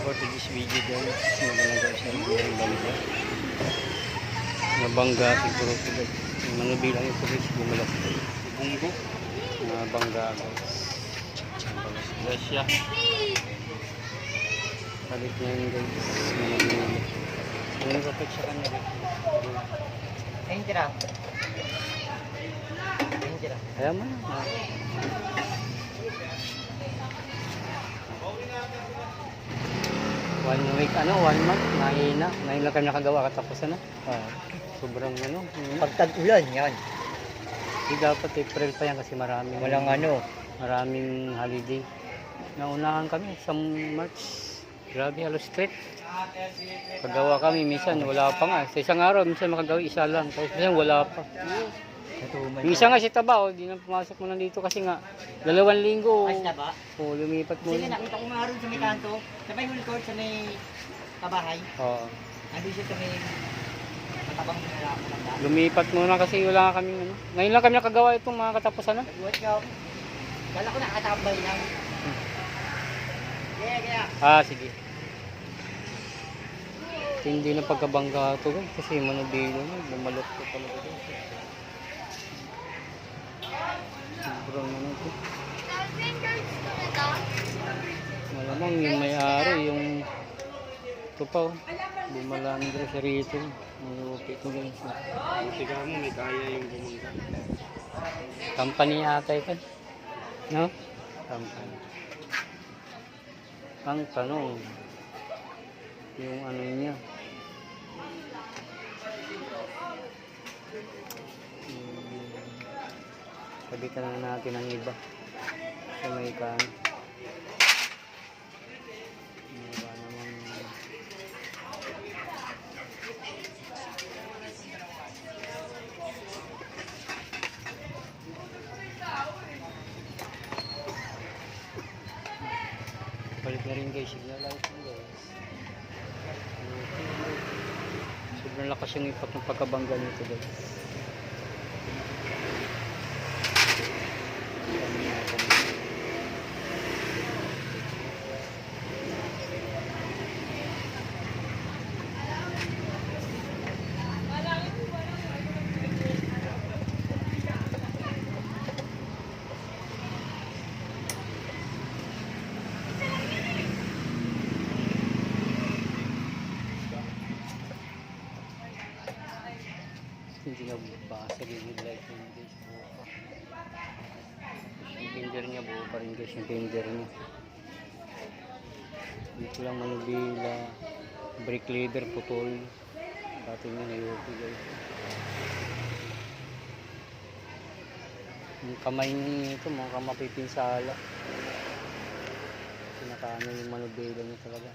for this video guys. Maganda siya ng bangga. Nabangga siguro ito guys. Yung manubilang ito guys, bumalak ito. Bunggo. Nabangga guys. Balas siya. Palit niya yun guys. Manubilang. Yung kapag siya kanya guys. Ayun tira. Ayun tira. Kaya mo na. One week, 1 month, mahina. Ngayon lang kami nakagawa, katapusan na. Sobrang Pagtag-ulan yan. Hindi dapat April pa yan kasi maraming maraming holiday. Naunahan kami sa March. Grabe, halos straight. Paggawa kami, minsan wala pa nga. Sa isang araw, minsan makagawa isa lang. Tapos minsan wala pa. Minsan nga si Tabaw, di na pumasok mo nandito kasi nga 2 linggo. Ayos na ba? Oo, lumipat mo. Sige, nakita ko nga rin sa may kanto. Sa may record sa may kabahay. Oo. Nandun siya sa may matabang nila. Lumipat muna kasi wala nga kaming ano. Ngayon lang kami nakagawa itong mga katapusan na. Nag-watch ka ako. Kala ko nakatambay lang. Kaya. Sige. Hindi na pagkabangga ito guys kasi manubilo na. Bumalok ko talaga guys. Sobrang ano ito. Malamang yung may-ari yung ito pa oh. Bumalandra siya rito. Malupit ito guys. Tiga mo, may kaya yung bumangga. Company yata ito. No? Company. Ang tanong, yung ano niya. Sabitan na natin ang iba. So may kan. Iba naman. Balik na rin guys, signal light mo guys. Sobrang lakas yung impact ng pagkabangga nito guys. Hindi na basag yung headlight niya guys, buo pa. Yung fender niya buo pa rin guys, yung fender niya. Dito lang manubila, brake leader putol. Dati niya nayupi guys. Yung kamay niya ito, mukhang mapipinsala. Pinakaano yung manubila niya talaga.